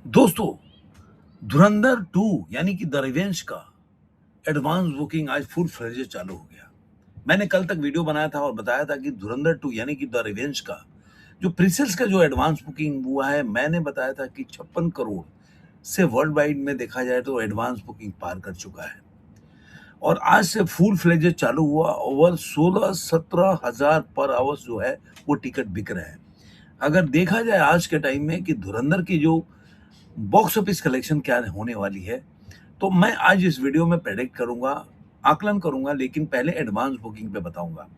दोस्तों, धुरंधर 2 यानी कि द रिवेंज का एडवांस बुकिंग आज फुल फ्लेजेड चालू हो गया। मैंने कल तक वीडियो बनाया था और बताया था कि धुरंधर 2 यानी कि द रिवेंज का जो प्रीसेल्स का जो एडवांस बुकिंग हुआ है, मैंने बताया था कि 56 करोड़ से वर्ल्ड वाइड में देखा जाए तो एडवांस बुकिंग पार कर चुका है और आज से फुल फ्लेजेड चालू हुआ। ओवर 16-17 हज़ार पर आवर्स जो है वो टिकट बिक रहे हैं। अगर देखा जाए आज के टाइम में कि धुरंधर की जो बॉक्स ऑफिस कलेक्शन क्या होने वाली है, तो मैं आज इस वीडियो में प्रेडिक्ट करूंगा, आकलन करूंगा, लेकिन पहले एडवांस बुकिंग पे बताऊंगा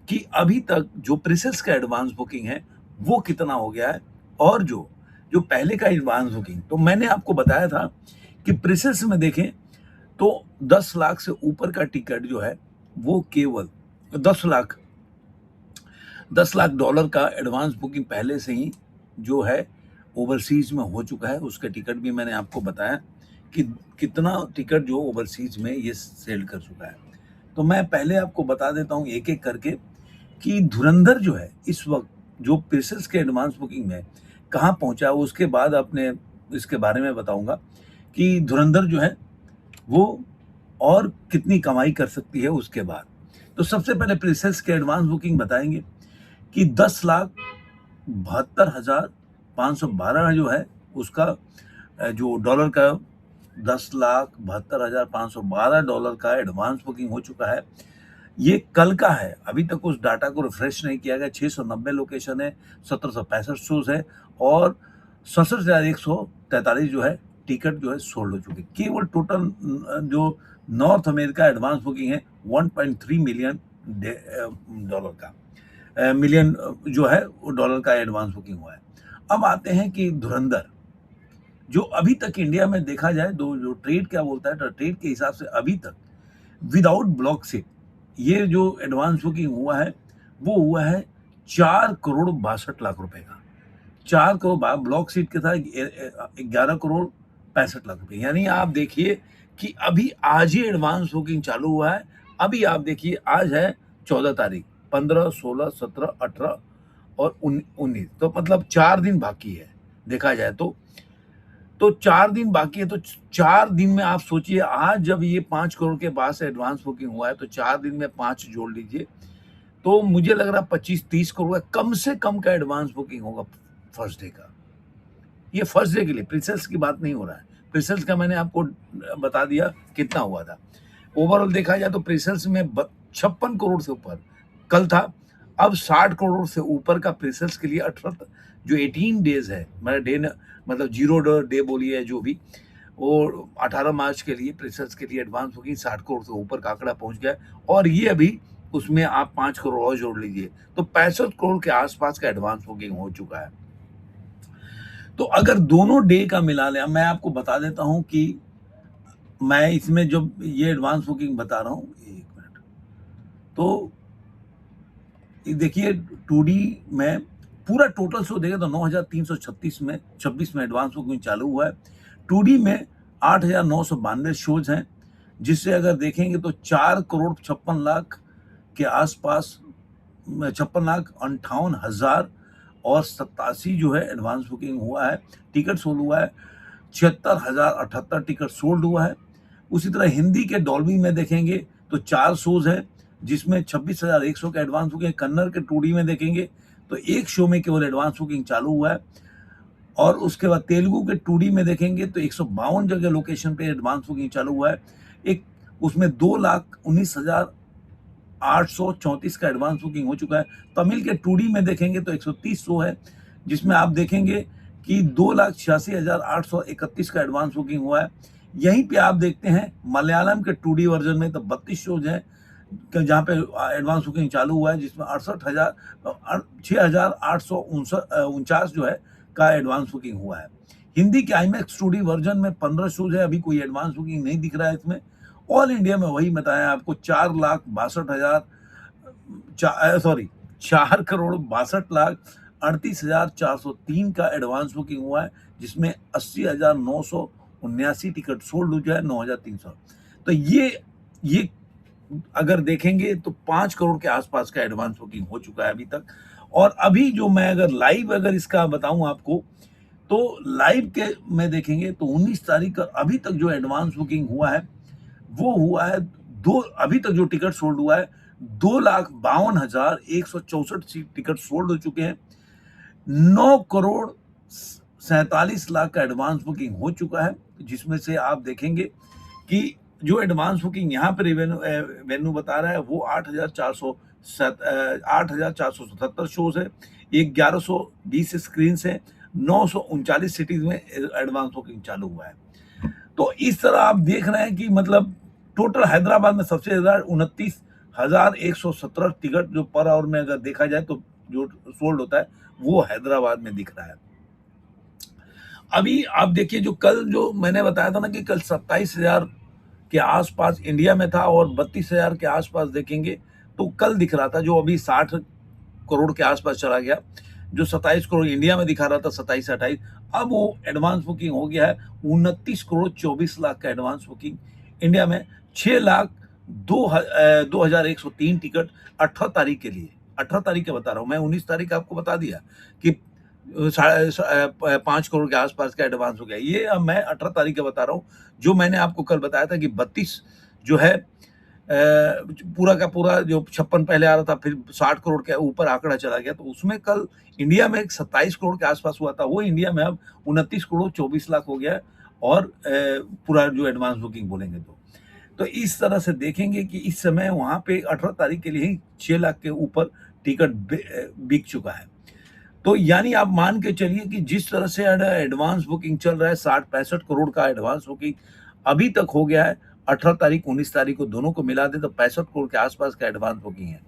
कि अभी तक जो प्रीसेल्स का एडवांस बुकिंग है वो कितना हो गया है और जो जो पहले का एडवांस बुकिंग, तो मैंने आपको बताया था कि प्रीसेल्स में देखें तो 10 लाख से ऊपर का टिकट जो है वो केवल 10 लाख डॉलर का एडवांस बुकिंग पहले से ही जो है ओवरसीज में हो चुका है। उसके टिकट भी मैंने आपको बताया कि कितना टिकट जो ओवरसीज में ये सेल कर चुका है। तो मैं पहले आपको बता देता हूँ एक एक करके कि धुरंधर जो है इस वक्त जो प्रीसेल्स के एडवांस बुकिंग में कहाँ पहुंचा है, उसके बाद अपने इसके बारे में बताऊंगा कि धुरंधर जो है वो और कितनी कमाई कर सकती है उसके बाद। तो सबसे पहले प्रीसेल्स के एडवांस बुकिंग बताएंगे कि 10,72,512 जो है उसका जो डॉलर का 10,72,512 डॉलर का एडवांस बुकिंग हो चुका है। ये कल का है, अभी तक उस डाटा को रिफ्रेश नहीं किया गया। 690 लोकेशन है, 1765 शोज है और 67,143 जो है टिकट जो है सोल्ड हो चुके। केवल टोटल जो नॉर्थ अमेरिका एडवांस बुकिंग है 1.3 मिलियन डॉलर का मिलियन जो है वो डॉलर का एडवांस बुकिंग हुआ है। अब आते हैं कि धुरंधर जो अभी तक इंडिया में देखा जाए, दो जो ट्रेड क्या बोलता है, तो ट्रेड के हिसाब से अभी तक विदाउट ब्लॉक से ये जो एडवांस बुकिंग हुआ है वो हुआ है 4,62 करोड़ रुपए का। 4 करोड़ ब्लॉक सीट के था 11,65 करोड़ रुपए। यानी आप देखिए कि अभी आज ही एडवांस बुकिंग चालू हुआ है। अभी आप देखिए आज है 14 तारीख, 15, 16, 17, 18 और 19, तो मतलब 4 दिन बाकी है देखा जाए तो 4 दिन बाकी है। तो 4 दिन में आप सोचिए, आज जब ये 5 करोड़ के पास एडवांस बुकिंग हुआ है तो 4 दिन में 5 जोड़ लीजिए, तो मुझे लग रहा है 25-30 करोड़ का कम से कम का एडवांस बुकिंग होगा फर्स्ट डे का। ये फर्स्ट डे के लिए, प्रीसेल्स की बात नहीं हो रहा है। प्रीसेल्स का मैंने आपको बता दिया कितना हुआ था। ओवरऑल देखा जाए तो प्रीसेल्स में 56 करोड़ से ऊपर कल था। अब 60 करोड़ से ऊपर का प्रीसेल्स के लिए 18 जो 18 डेज है, मतलब 0 डे बोलिए जो भी, वो 18 मार्च के लिए प्रीसेल्स के लिए एडवांस बुकिंग 60 करोड़ से ऊपर का आंकड़ा पहुंच गया। और ये अभी उसमें आप 5 करोड़ और जोड़ लीजिए तो 65 करोड़ के आसपास का एडवांस बुकिंग हो चुका है। तो अगर दोनों डे का मिला लिया, मैं आपको बता देता हूं कि मैं इसमें जो ये एडवांस बुकिंग बता रहा हूं, एक मिनट, तो देखिए 2D में पूरा टोटल शो देगा तो 9,336 में 26 में एडवांस बुकिंग चालू हुआ है। 2D में 8,992 शोज हैं, जिससे अगर देखेंगे तो 4,56,00,000 के आसपास 56,58,000 और 87 जो है एडवांस बुकिंग हुआ है। टिकट सोल्ड हुआ है 76,078 टिकट सोल्ड हुआ है। उसी तरह हिंदी के डॉल्बी में देखेंगे तो 4 शोज है जिसमें 26,100 का एडवांस बुकिंग। कन्नड़ के 2D में देखेंगे तो एक शो में केवल एडवांस बुकिंग चालू हुआ है। और उसके बाद तेलुगु के 2D में देखेंगे तो 152 जगह लोकेशन पे एडवांस बुकिंग चालू हुआ है। एक उसमें 2,19,834 का एडवांस बुकिंग हो चुका है। तमिल के 2D में देखेंगे तो 130 शो है, जिसमें आप देखेंगे कि 2,86,831 का एडवांस बुकिंग हुआ है। यहीं पे आप देखते हैं मलयालम के 2D वर्जन में तो 32 शोज हैं जहाँ पे एडवांस बुकिंग चालू हुआ है, जिसमें 6,849 जो है का एडवांस बुकिंग हुआ है। हिंदी के IMAX 2D वर्जन में 15 शोज है, अभी कोई एडवांस बुकिंग नहीं दिख रहा है इसमें। ऑल इंडिया में वही बताया आपको 4,62,4,38,403 का एडवांस बुकिंग हुआ है, जिसमें 80,979 टिकट सोल्ड हो जाए 9,300। तो ये अगर देखेंगे तो 5 करोड़ के आसपास का एडवांस बुकिंग हो चुका है अभी तक। और अभी जो मैं अगर लाइव इसका बताऊं आपको, तो लाइव के में देखेंगे तो 19 तारीख का अभी तक जो एडवांस बुकिंग हुआ है वो हुआ है दो, अभी तक जो टिकट सोल्ड हुआ है 2,52,164 सीट टिकट सोल्ड हो चुके हैं। 9,47,00,000 का एडवांस बुकिंग हो चुका है, जिसमें से आप देखेंगे कि जो एडवांस बुकिंग यहाँ पे वेन्यू बता रहा है वो 8,477 शोज है, 1,120 स्क्रीन है, 939 सिटीज में एडवांस बुकिंग चालू हुआ है। तो इस तरह आप देख रहे हैं कि मतलब टोटल हैदराबाद में सबसे ज्यादा 29,117 टिकट जो पर आवर में अगर देखा जाए तो जो सोल्ड होता है वो हैदराबाद में दिख रहा है। अभी आप देखिए जो कल जो मैंने बताया था ना कि कल 27,000 के आसपास इंडिया में था और 32,000 के आसपास देखेंगे तो कल दिख रहा था, जो अभी 60 करोड़ के आसपास चला गया। जो 27 करोड़ इंडिया में दिखा रहा था 27-28, अब वो एडवांस बुकिंग हो गया है 29,24,00,000 का एडवांस बुकिंग इंडिया में। 6,02,103 टिकट 18 तारीख के लिए, 18 तारीख के बता रहा हूँ मैं, 19 तारीख आपको बता दिया कि 5 करोड़ के आसपास का एडवांस हो गया। ये अब मैं 18 तारीख का बता रहा हूँ। जो मैंने आपको कल बताया था कि 32 जो है पूरा का पूरा जो 56 पहले आ रहा था, फिर 60 करोड़ के ऊपर आंकड़ा चला गया, तो उसमें कल इंडिया में 27 करोड़ के आसपास हुआ था, वो इंडिया में अब 29,24,00,000 हो गया है। और पूरा जो एडवांस बुकिंग बोलेंगे तो इस तरह से देखेंगे कि इस समय वहां पे 18 तारीख के लिए ही 6 लाख के ऊपर टिकट बिक चुका है। तो यानी आप मान के चलिए कि जिस तरह से एडवांस बुकिंग चल रहा है 60-65 करोड़ का एडवांस बुकिंग अभी तक हो गया है। 18 तारीख 19 तारीख को दोनों को मिला दे तो 65 करोड़ के आसपास का एडवांस बुकिंग है।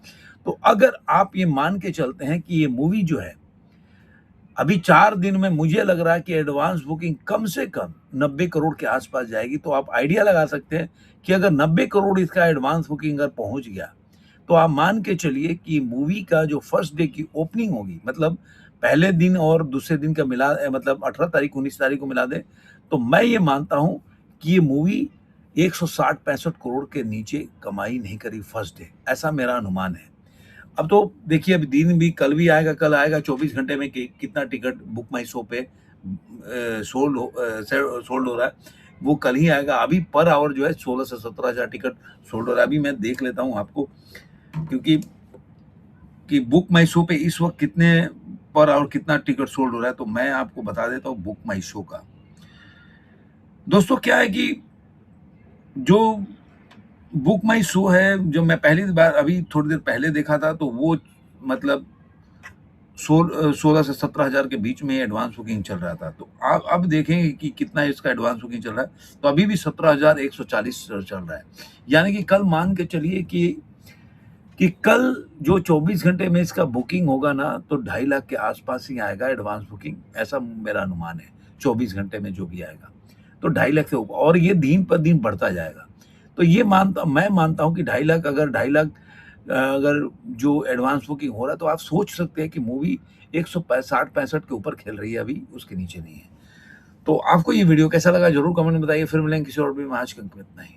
तो अगर आप ये मान के चलते हैं कि ये मूवी जो है अभी 4 दिन में मुझे लग रहा है कि एडवांस बुकिंग कम से कम 90 करोड़ के आसपास जाएगी, तो आप आइडिया लगा सकते हैं कि अगर 90 करोड़ इसका एडवांस बुकिंग अगर पहुंच गया तो आप मान के चलिए कि मूवी का जो फर्स्ट डे की ओपनिंग होगी, मतलब पहले दिन और दूसरे दिन का मिला, मतलब 18 तारीख 19 तारीख को मिला दे, तो मैं ये मानता हूं कि ये मूवी 160-65 करोड़ के नीचे कमाई नहीं करी फर्स्ट डे, ऐसा मेरा अनुमान है। अब तो देखिए अभी दिन भी कल भी आएगा, कल आएगा 24 घंटे में कि कितना टिकट बुक माई शो पे सोल्ड हो रहा है, वो कल ही आएगा। अभी पर आवर जो है 16 से 17,000 टिकट सोल्ड हो रहा है। अभी मैं देख लेता हूँ आपको, क्योंकि कि बुक माई शो पे इस वक्त कितने पर आवर कितना टिकट सोल्ड हो रहा है, तो मैं आपको बता देता हूँ बुक माई शो का। दोस्तों क्या है कि जो बुक माई शो है, जो मैं पहली बार अभी थोड़ी देर पहले देखा था, तो वो मतलब 16 से 17,000 के बीच में एडवांस बुकिंग चल रहा था। तो आप अब देखेंगे कि कितना इसका एडवांस बुकिंग चल रहा है, तो अभी भी 17,140 चल रहा है। यानी कि कल मान के चलिए कि कल जो 24 घंटे में इसका बुकिंग होगा ना, तो 2.5 लाख के आसपास ही आएगा एडवांस बुकिंग, ऐसा मेरा अनुमान है। 24 घंटे में जो भी आएगा तो 2.5 लाख से ऊपर, और ये दिन पर दिन बढ़ता जाएगा। तो ये मैं मानता हूँ कि 2.5 लाख, अगर 2.5 लाख अगर जो एडवांस बुकिंग हो रहा है, तो आप सोच सकते हैं कि मूवी 160-65 के ऊपर खेल रही है, अभी उसके नीचे नहीं है। तो आपको ये वीडियो कैसा लगा जरूर कमेंट में बताइए। फिर मिलेंगे किसी और भी में, आज के अंक में इतना ही।